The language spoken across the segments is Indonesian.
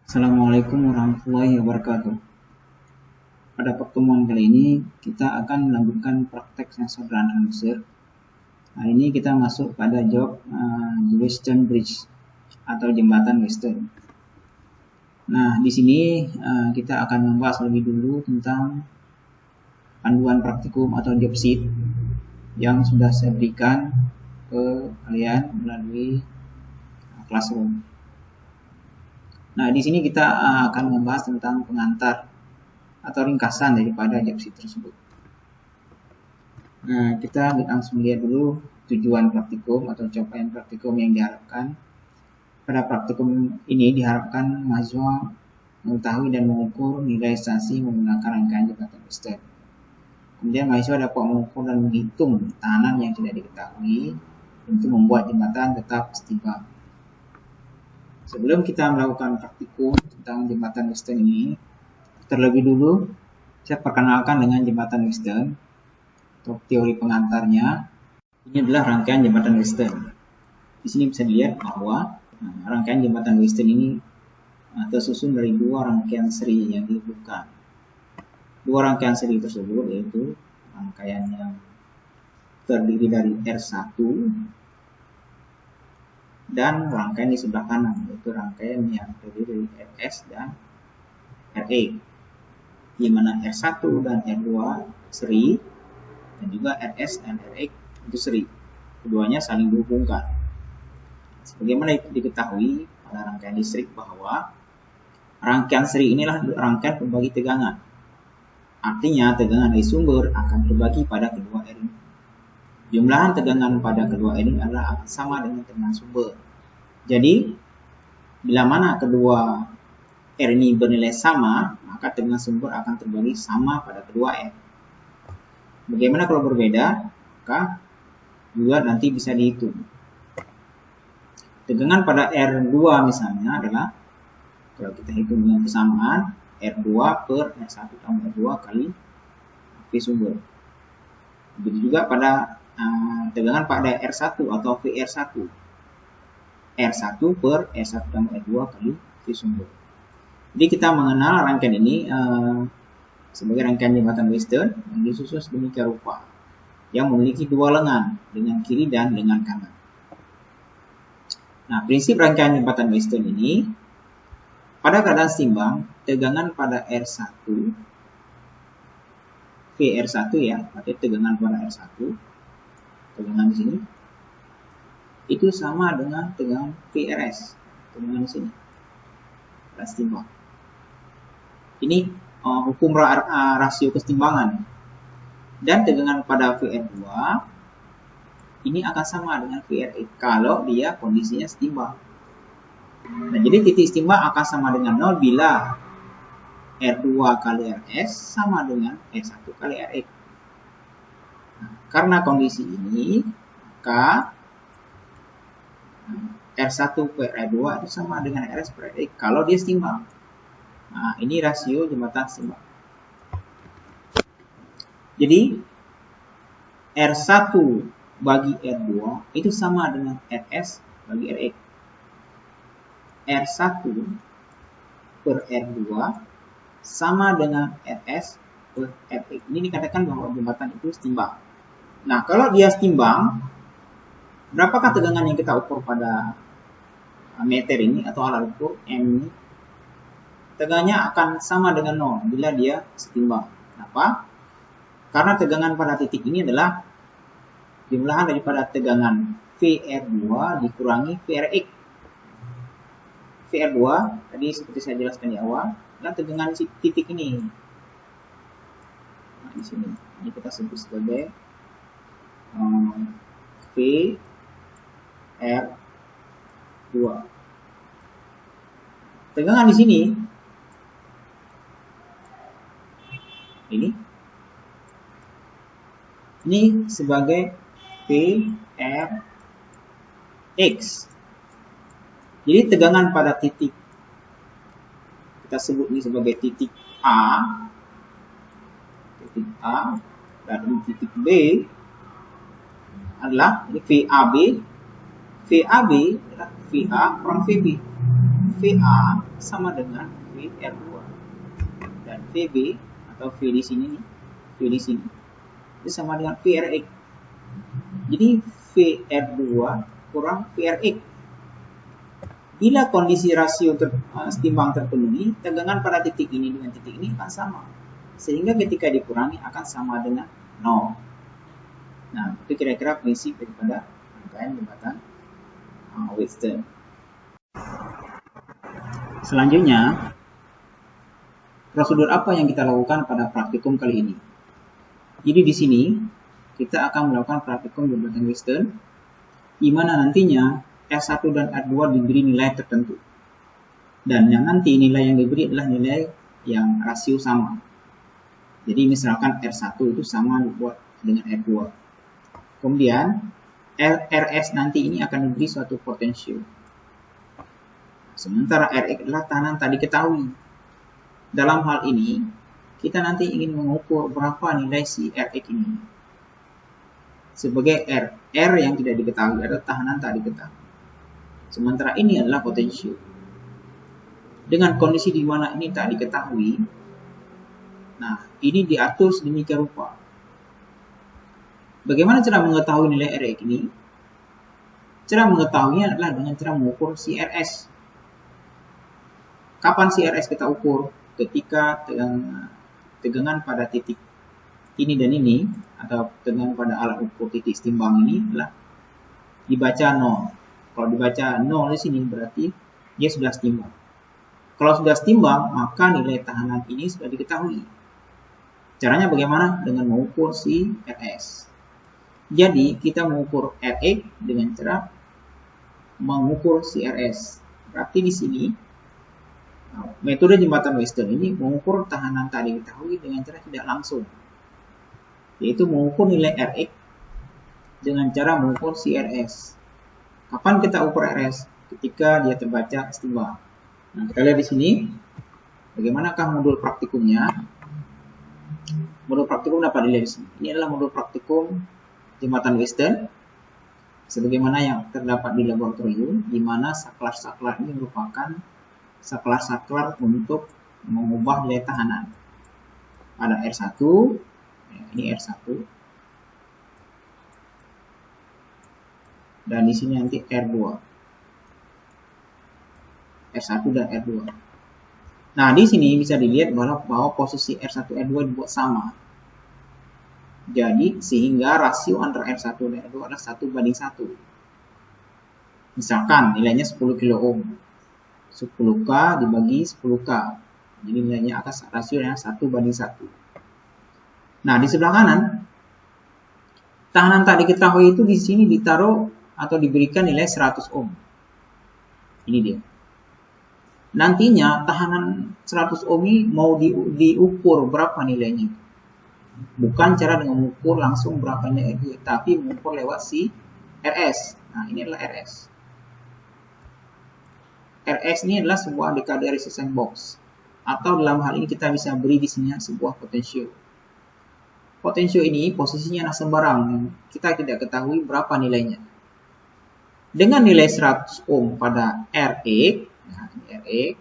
Assalamualaikum warahmatullahi wabarakatuh. Pada pertemuan kali ini kita akan melanjutkan praktek sensor dan analyzer. Hari ini kita masuk pada job Western Bridge atau jembatan Western. Nah, di sini kita akan membahas lebih dulu tentang panduan praktikum atau job sheet yang sudah saya berikan ke kalian melalui classroom. Nah, di sini kita akan membahas tentang pengantar atau ringkasan daripada job sheet tersebut. Nah, kita langsung lihat dulu tujuan praktikum atau capaian praktikum yang diharapkan. Pada praktikum ini diharapkan mahasiswa mengetahui dan mengukur nilai stasi menggunakan rangkaian jembatan Western. Kemudian mahasiswa dapat mengukur dan menghitung tekanan yang tidak diketahui untuk membuat jembatan tetap setimpal. Sebelum kita melakukan praktikum tentang jembatan Western ini, terlebih dulu saya perkenalkan dengan jembatan Western. Untuk teori pengantarnya, ini adalah rangkaian jembatan Western. Di sini bisa dilihat bahwa rangkaian jembatan Western ini tersusun dari dua rangkaian seri yang dihubungkan. Dua rangkaian seri tersebut yaitu rangkaian yang terdiri dari R1 dan rangkaian di sebelah kanan, yaitu rangkaian yang terdiri dari RS dan RE, di mana R1 dan R2 seri dan juga RS dan RE itu seri. Keduanya saling dihubungkan. Sebagaimana diketahui pada rangkaian listrik bahwa rangkaian seri inilah rangkaian pembagi tegangan. Artinya tegangan dari sumber akan terbagi pada kedua R ini. Jumlahan tegangan pada kedua R ini adalah sama dengan tegangan sumber. Jadi, bila mana kedua R ini bernilai sama, maka tegangan sumber akan terbagi sama pada kedua R. Bagaimana kalau berbeda? Maka juga nanti bisa dihitung. Tegangan pada R2 misalnya adalah, kalau kita hitung dengan kesamaan, R2 per R1 tambah R2 kali V sumber. Begitu juga pada tegangan pada R1 atau VR1. R1 per R1 tambah R2 kali V sumber. Jadi kita mengenal rangkaian ini sebagai rangkaian jembatan Western yang disusun sedemikian rupa, yang memiliki dua lengan dengan kiri dan dengan kanan. Nah, prinsip rangkaian jembatan Western ini, pada keadaan seimbang, tegangan pada R1, VR1 ya, artinya tegangan pada R1, tegangan di sini, itu sama dengan tegangan VRS, tegangan di sini, setimbang. Ini hukum rasio kesetimbangan. Dan tegangan pada VR2 ini akan sama dengan VRE kalau dia kondisinya setimbang. Nah, jadi titik setimbang akan sama dengan 0 bila R2 kali RS sama dengan R1 kali RE. Nah, karena kondisi ini, maka R1 per R2 itu sama dengan RS per RE kalau dia setimbang. Nah, ini rasio jembatan setimbang. Jadi, R1 bagi R2 itu sama dengan RS bagi RE. R1 per R2 sama dengan RS per RE. Ini dikatakan bahwa jembatan itu setimbang. Nah, kalau dia setimbang, berapakah tegangan yang kita ukur pada meter ini atau alat ukur M ini? Tegangannya akan sama dengan 0 bila dia setimbang. Kenapa? Karena tegangan pada titik ini adalah jumlahan daripada tegangan VR2 dikurangi VRX. VR2 tadi seperti saya jelaskan di awal adalah tegangan titik ini. Nah, di sini ini kita sebut sebagai VR2. Tegangan di sini ini sebagai VRX. Jadi tegangan pada titik, kita sebut ini sebagai titik A dan titik B adalah VAB. VAB adalah VA kurang VB. VA sama dengan VR2 dan VB atau V di sini nih, V di sini itu sama dengan VRX. Jadi VR2 kurang VRX. Bila kondisi rasio setimbang terpenuhi, tegangan pada titik ini dengan titik ini akan sama. Sehingga ketika dikurangi akan sama dengan 0. Nah, itu kira-kira prinsip daripada rangkaian jembatan Wheatstone. Selanjutnya, prosedur apa yang kita lakukan pada praktikum kali ini? Jadi di sini kita akan melakukan praktikum jembatan Wheatstone, di mana nantinya R1 dan R2 diberi nilai tertentu. Dan yang nanti nilai yang diberi adalah nilai yang rasio sama. Jadi misalkan R1 itu sama dibuat dengan R2. Kemudian RS nanti ini akan diberi suatu potential. Sementara Rx adalah tekanan tadi ketahui. Dalam hal ini, kita nanti ingin mengukur berapa nilai si Rx ini. Sebagai R yang tidak diketahui adalah tekanan tak diketahui. Sementara ini adalah potensial. Dengan kondisi di mana ini tak diketahui, nah ini diatur sedemikian rupa. Bagaimana cara mengetahui nilai Rx ini? Cara mengetahuinya adalah dengan cara mengukur si RS. Kapan si RS kita ukur? Ketika tegangan pada titik ini dan ini, atau tegangan pada alat ukur titik setimbang ini adalah dibaca 0. Kalau dibaca 0 di sini berarti dia sudah setimbang. Kalau sudah setimbang, maka nilai tekanan ini sudah diketahui. Caranya bagaimana? Dengan mengukur si RS. Jadi, kita mengukur Rx dengan cara mengukur si RS. Berarti di sini, metode jembatan Wheatstone ini mengukur tekanan tak diketahui dengan cara tidak langsung. Yaitu mengukur nilai Rx dengan cara mengukur si RS. Kapan kita ukur RS? Ketika dia terbaca setimbang. Nah, kita lihat di sini bagaimanakah modul praktikumnya. Modul praktikum dapat dilihat di sini. Ini adalah modul praktikum jembatan Wheatstone sebagaimana yang terdapat di laboratorium, di mana saklar-saklar ini merupakan saklar-saklar untuk mengubah nilai tekanan. Ada R1, ini R1. Dan di sini nanti R2. R1 dan R2. Nah, di sini bisa dilihat bahwa posisi R1 R2 dibuat sama. Jadi, sehingga rasio antara R1 dan R2 adalah 1:1. Misalkan nilainya 10 kilo ohm. 10K dibagi 10K. Jadi nilainya akan rasionya 1:1. Nah, di sebelah kanan, tekanan tak diketahui itu di sini ditaruh atau diberikan nilai 100 ohm. Ini dia. Nantinya tekanan 100 ohm ini mau diukur berapa nilainya. Bukan cara dengan mengukur langsung berapa nilai Rx, tapi mengukur lewat si RS. Nah, ini adalah RS. RS ini adalah sebuah dekade resistance box. Atau dalam hal ini kita bisa beri di sini sebuah potential. Potential ini posisinya sembarang. Kita tidak ketahui berapa nilainya. Dengan nilai 100 ohm pada Rx, nah ini Rx,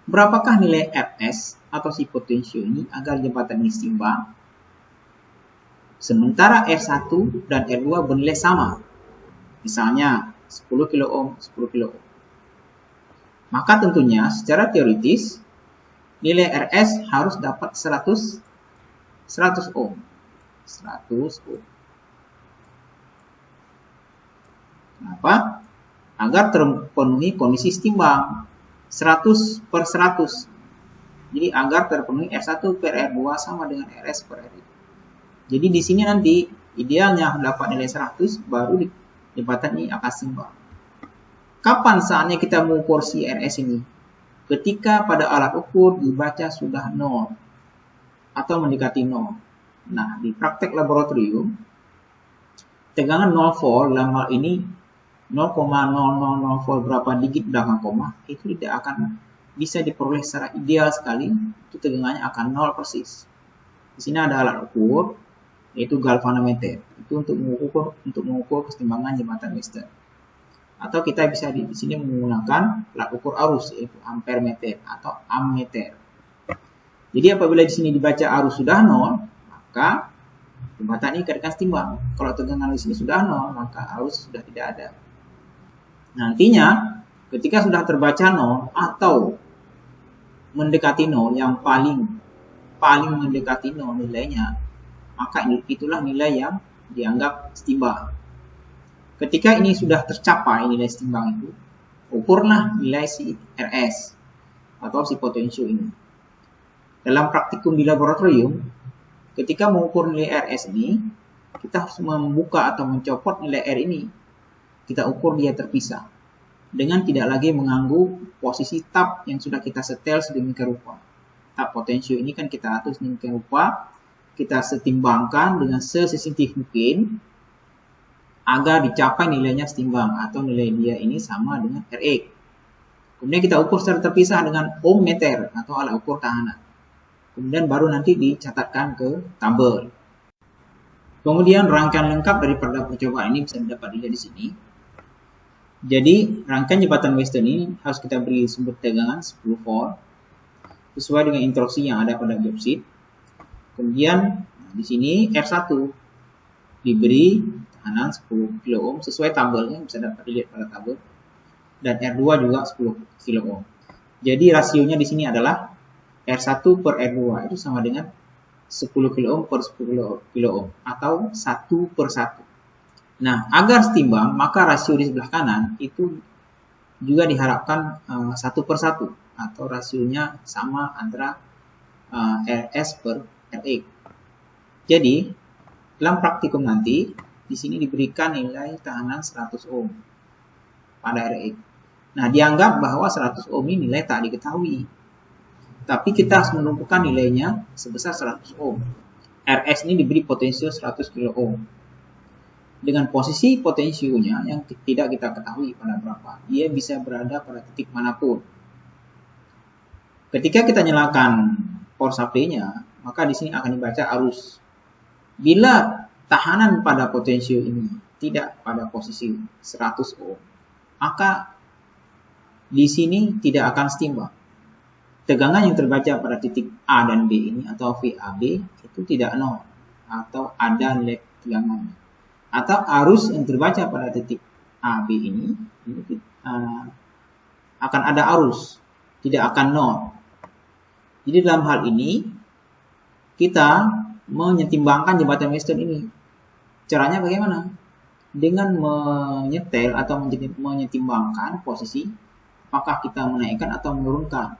berapakah nilai Rs atau si potential ini agar jembatan ini seimbang? Sementara R1 dan R2 bernilai sama. Misalnya 10 kilo ohm, 10 kilo ohm. Maka tentunya secara teoritis nilai Rs harus dapat 100 ohm. 100 ohm. Kenapa? Agar terpenuhi kondisi setimbang 100/100. Jadi agar terpenuhi R1 per R2 sama dengan RS per RI. Jadi di sini nanti idealnya dapat nilai 100 baru jembatan ini akan seimbang. Kapan saatnya kita mengukur si RS ini? Ketika pada alat ukur dibaca sudah 0 atau mendekati 0. Nah, di praktek laboratorium tegangan 0 volt dalam hal ini 0,000 volt berapa digit belakang koma itu tidak akan bisa diperoleh secara ideal sekali. Itu tegangannya akan 0 persis. Di sini ada alat ukur yaitu galvanometer. Itu untuk mengukur keseimbangan jembatan Wheatstone. Atau kita bisa di sini menggunakan alat ukur arus, yaitu ampere meter atau ammeter. Jadi apabila di sini dibaca arus sudah 0, maka jembatan ini keadaan setimbang. Kalau tegangan di sini sudah 0, maka arus sudah tidak ada. Nantinya ketika sudah terbaca 0 atau mendekati 0, yang paling mendekati 0 nilainya, maka itulah nilai yang dianggap setimbang. Ketika ini sudah tercapai nilai setimbang itu, ukurlah nilai si RS atau si potensio ini. Dalam praktikum di laboratorium, ketika mengukur nilai RS ini, kita harus membuka atau mencopot nilai R ini. Kita ukur dia terpisah, dengan tidak lagi mengganggu posisi tab yang sudah kita setel sedemikian rupa. Tab potensio ini kan kita atur sedemikian rupa, kita setimbangkan dengan sesensitif mungkin, agar dicapai nilainya setimbang atau nilai dia ini sama dengan RX. Kemudian kita ukur secara terpisah dengan ohm meter atau alat ukur tahanan. Kemudian baru nanti dicatatkan ke tabel. Kemudian rangkaian lengkap daripada percobaan ini bisa dapat dilihat di sini. Jadi rangkaian jembatan Weston ini harus kita beri sumber tegangan 10 volt sesuai dengan instruksi yang ada pada job sheet. Kemudian di sini R1 diberi tekanan 10 kilo ohm sesuai tabelnya, bisa dapat dilihat pada tabel, dan R2 juga 10 kilo ohm. Jadi rasionya di sini adalah R1 per R2 itu sama dengan 10 kilo ohm per 10 kilo ohm atau 1 per 1. Nah, agar setimbang maka rasio di sebelah kanan itu juga diharapkan 1 per 1 atau rasionya sama antara RS per RX. Jadi dalam praktikum nanti di sini diberikan nilai tahanan 100 ohm pada RX. Nah, dianggap bahwa 100 ohm ini nilai tak diketahui. Tapi kita harus menentukan nilainya sebesar 100 ohm. RS ini diberi potensio 100 kilo ohm. Dengan posisi potensionya yang tidak kita ketahui pada berapa, ia bisa berada pada titik manapun. Ketika kita nyalakan power supply-nya, maka di sini akan dibaca arus. Bila tahanan pada potensio ini tidak pada posisi 100 ohm, maka di sini tidak akan setimbang. Tegangan yang terbaca pada titik A dan B ini atau VAB itu tidak 0 atau ada nilai tegangan. Atau arus yang terbaca pada titik AB ini akan ada arus, tidak akan 0. Jadi dalam hal ini kita menyetimbangkan jembatan Weston ini. Caranya bagaimana? Dengan menyetel atau menyetimbangkan posisi apakah kita menaikkan atau menurunkan.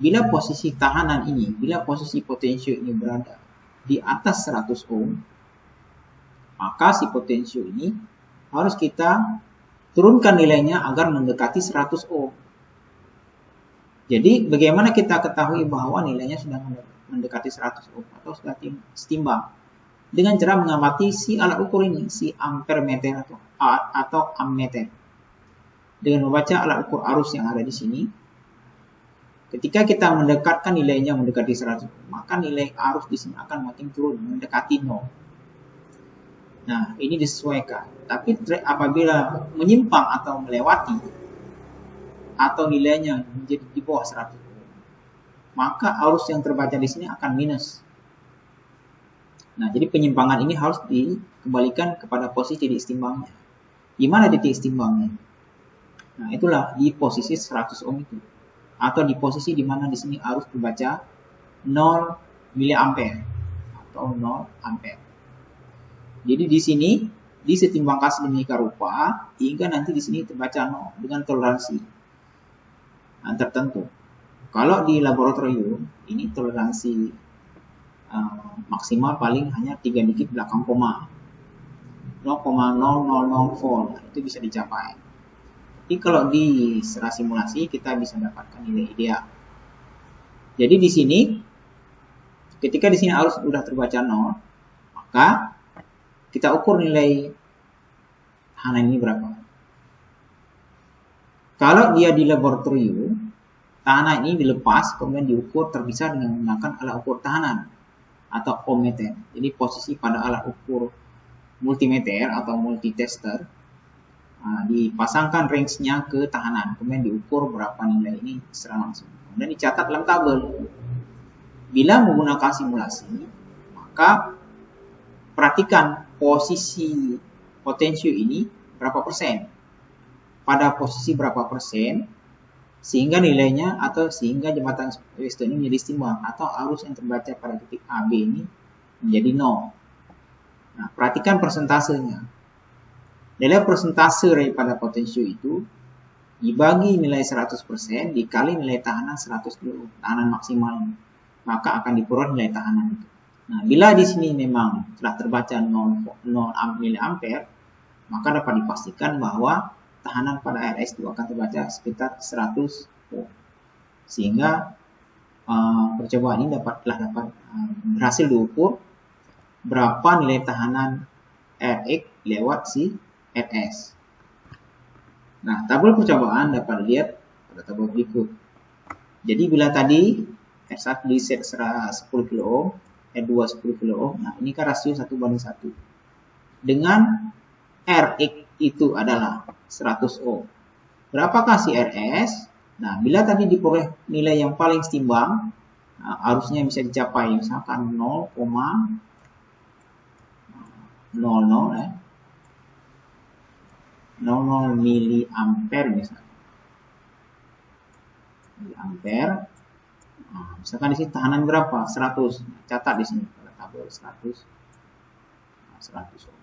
Bila posisi tahanan ini, bila posisi potensio ini berada di atas 100 ohm, maka si potensio ini harus kita turunkan nilainya agar mendekati 100 ohm. Jadi bagaimana kita ketahui bahwa nilainya sudah mendekati 100 ohm atau sudah setimbang? Dengan cara mengamati si alat ukur ini, si ampere meter atau ammeter. Dengan membaca alat ukur arus yang ada di sini, ketika kita mendekatkan nilainya mendekati 100, maka nilai arus di sini akan makin turun, mendekati 0. Nah, ini disesuaikan. Tapi apabila menyimpang atau melewati, atau nilainya menjadi di bawah 100, maka arus yang terbaca di sini akan minus. Nah, jadi penyimpangan ini harus dikembalikan kepada posisi titik setimbangnya. Di mana titik setimbangnya? Nah, itulah di posisi 100 ohm itu. Atau di posisi di mana di sini arus terbaca 0 miliampere atau 0 ampere. Jadi di sini disetimbangkan sedemikian rupa hingga nanti di sini terbaca 0 dengan toleransi tertentu. Kalau di laboratorium ini toleransi maksimal paling hanya 3 digit belakang koma, 0,000 volt, itu bisa dicapai. Jadi kalau di secara simulasi kita bisa dapatkan nilai ideal. Jadi di sini ketika di sini arus sudah terbaca 0, maka kita ukur nilai tahanan ini berapa. Kalau dia di laboratorium, tahanan ini dilepas kemudian diukur terpisah dengan menggunakan alat ukur tahanan atau ohmmeter. Jadi posisi pada alat ukur multimeter atau multitester dipasangkan range-nya ke tahanan, kemudian diukur berapa nilai ini secara langsung. Kemudian dicatat dalam tabel. Bila menggunakan simulasi, maka perhatikan posisi potensio ini berapa persen, pada posisi berapa persen, sehingga nilainya atau sehingga jembatan Weston ini menjadi seimbang atau arus yang terbaca pada titik AB ini menjadi 0. Nah, perhatikan persentasenya. Nilai persentase daripada potensio itu dibagi nilai 100% dikali nilai tahanan 100 kilo, tahanan maksimal, maka akan diperoleh nilai tahanan itu. Nah, bila di sini memang telah terbaca 0 mA, maka dapat dipastikan bahwa tahanan pada RS itu akan terbaca sekitar 100 ohm. Sehingga percobaan ini dapat berhasil diukur berapa nilai tahanan Rx lewat si RS. Nah, tabel percobaan dapat dilihat pada tabel berikut. Jadi bila tadi R1 di set 10 kilo ohm, R2 10 kilo ohm, nah ini kan rasio 1:1. Dengan Rx itu adalah 100 ohm. Berapakah si RS? Nah, bila tadi diperoleh nilai yang paling setimbang, nah, harusnya bisa dicapai misalkan 0,00 ya. 00 miliampere misalnya. Miliampere. Nah, misalkan di sini tahanan berapa? 100. Catat di sini pada tabel 100. 100 ohm.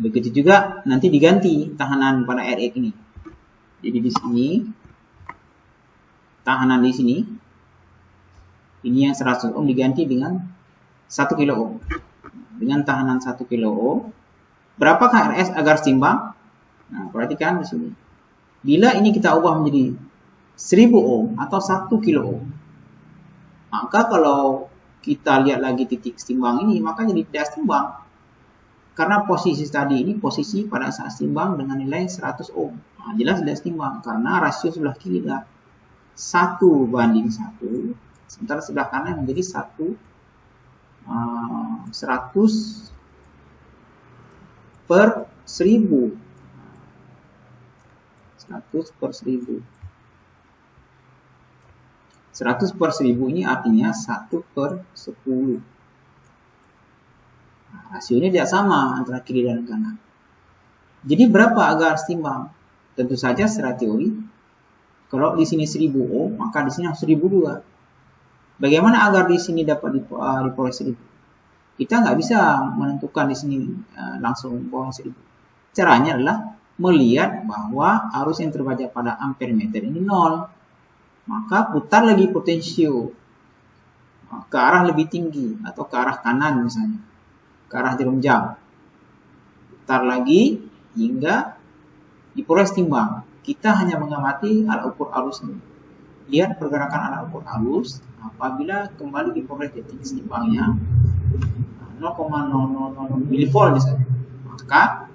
Begitu juga nanti diganti tahanan pada Rx ini. Jadi di sini tahanan di sini ini yang 100 ohm diganti dengan 1 kilo ohm. Dengan tahanan 1 kilo ohm, berapakah RS agar seimbang? Nah, perhatikan di sini. Bila ini kita ubah menjadi 1000 ohm atau 1 kilo ohm, maka kalau kita lihat lagi titik seimbang ini, maka jadi tidak seimbang. Karena posisi tadi ini posisi pada saat seimbang dengan nilai 100 ohm. Nah, jelas tidak seimbang karena rasio sebelah kiri adalah 1:1, sementara sebelah kanan menjadi 100 per 1000. 100 per 1000. 100 per 1000 ini artinya 1 per 10. Nah, rasionya tidak sama antara kiri dan kanan. Jadi berapa agar seimbang? Tentu saja secara teori, kalau di sini 1000 ohm, maka di sini harus 1002. Bagaimana agar di sini dapat diperoleh 1000? Kita nggak bisa menentukan di sini langsung bawah 1000. Caranya adalah melihat bahwa arus yang terbaca pada ampere meter ini 0. Maka putar lagi potensio ke arah lebih tinggi atau ke arah kanan misalnya, ke arah jarum jam. Putar lagi hingga diperoleh seimbang. Kita hanya mengamati alat ukur arus ini. Lihat pergerakan alat ukur arus apabila kembali diperoleh titik seimbangnya 0,000 milivolt misalnya, maka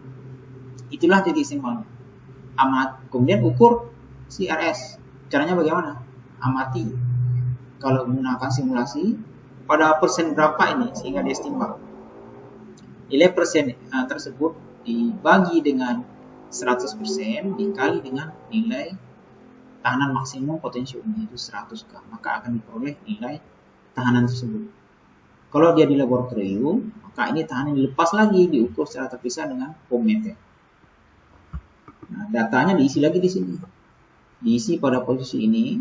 itulah titik seimbang. Kemudian ukur si RS. Caranya bagaimana? Amati. Kalau menggunakan simulasi, pada persen berapa ini sehingga dia seimbang. Nilai persen tersebut dibagi dengan 100% dikali dengan nilai tahanan maksimum potensium yaitu 100K, maka akan diperoleh nilai tahanan tersebut. Kalau dia di laboratorium, maka ini tahanan dilepas lagi diukur secara terpisah dengan ohm meter. Nah, datanya diisi lagi di sini. Diisi pada posisi ini.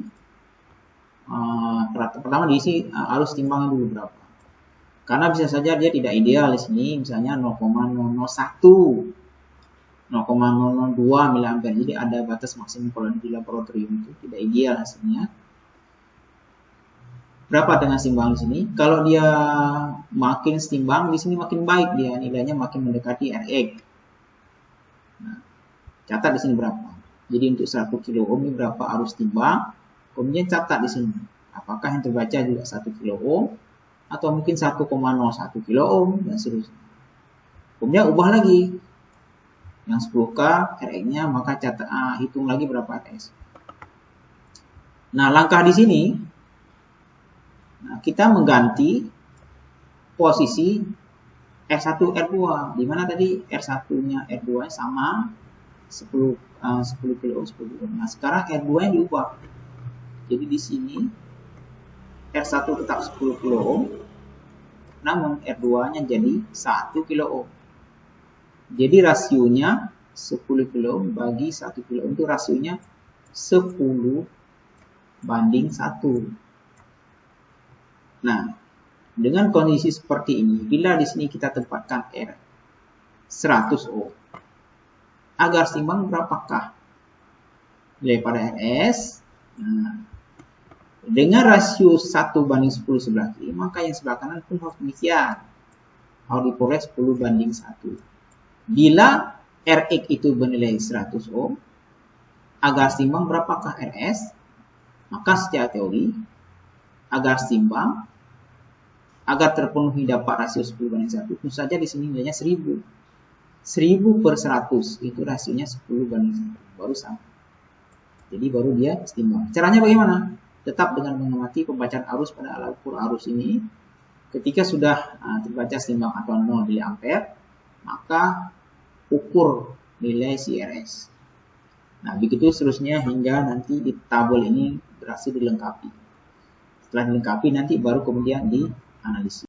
Pertama diisi arus timbangan dulu berapa. Karena bisa saja dia tidak ideal di sini, misalnya 0,001, 0,002 mA. Jadi ada batas maksimum kalau di laboratorium itu tidak ideal hasilnya. Berapa dengan seimbang di sini? Kalau dia makin seimbang, di sini makin baik dia nilainya makin mendekati Rx. Nah, catat di sini berapa. Jadi untuk 1 kilo ohm ini berapa arus timbang. Kemudian catat di sini. Apakah yang terbaca juga 1 kilo ohm atau mungkin 1,01 kilo ohm dan seterusnya. Kemudian ubah lagi. Yang 10K Rx-nya maka catat hitung lagi berapa Rs. Nah, langkah di sini kita mengganti posisi R1 R2. Di mana tadi R1-nya R2-nya sama. 10 kilo ohm, 10 kilo ohm. Nah, sekarang R2 nya diubah. Jadi di sini R1 tetap 10 kilo ohm, namun R2 nya jadi 1 kilo ohm. Jadi rasionya 10 kilo ohm bagi 1 kilo ohm itu rasionya 10 banding 1. Nah, dengan kondisi seperti ini, bila di sini kita tempatkan R 100 ohm, agar seimbang berapakah nilai pada RS? Nah, dengan rasio 1 banding 10 sebelah kiri, maka yang sebelah kanan pun harus demikian. Harus diperoleh 10 banding 1. Bila Rx itu bernilai 100 ohm, agar seimbang berapakah RS? Maka secara teori, agar seimbang, agar terpenuhi dapat rasio 10 banding 1, tentu saja di sini nilainya 1000. 1000 per 100 itu rasionya 10 banding 1, baru sama. Jadi baru dia seimbang. Caranya bagaimana? Tetap dengan mengamati pembacaan arus pada alat ukur arus ini. Ketika sudah terbaca seimbang atau 0 miliampere, maka ukur nilai CRS. Nah, begitu seterusnya hingga nanti di tabel ini berhasil dilengkapi. Setelah dilengkapi nanti baru kemudian dianalisis.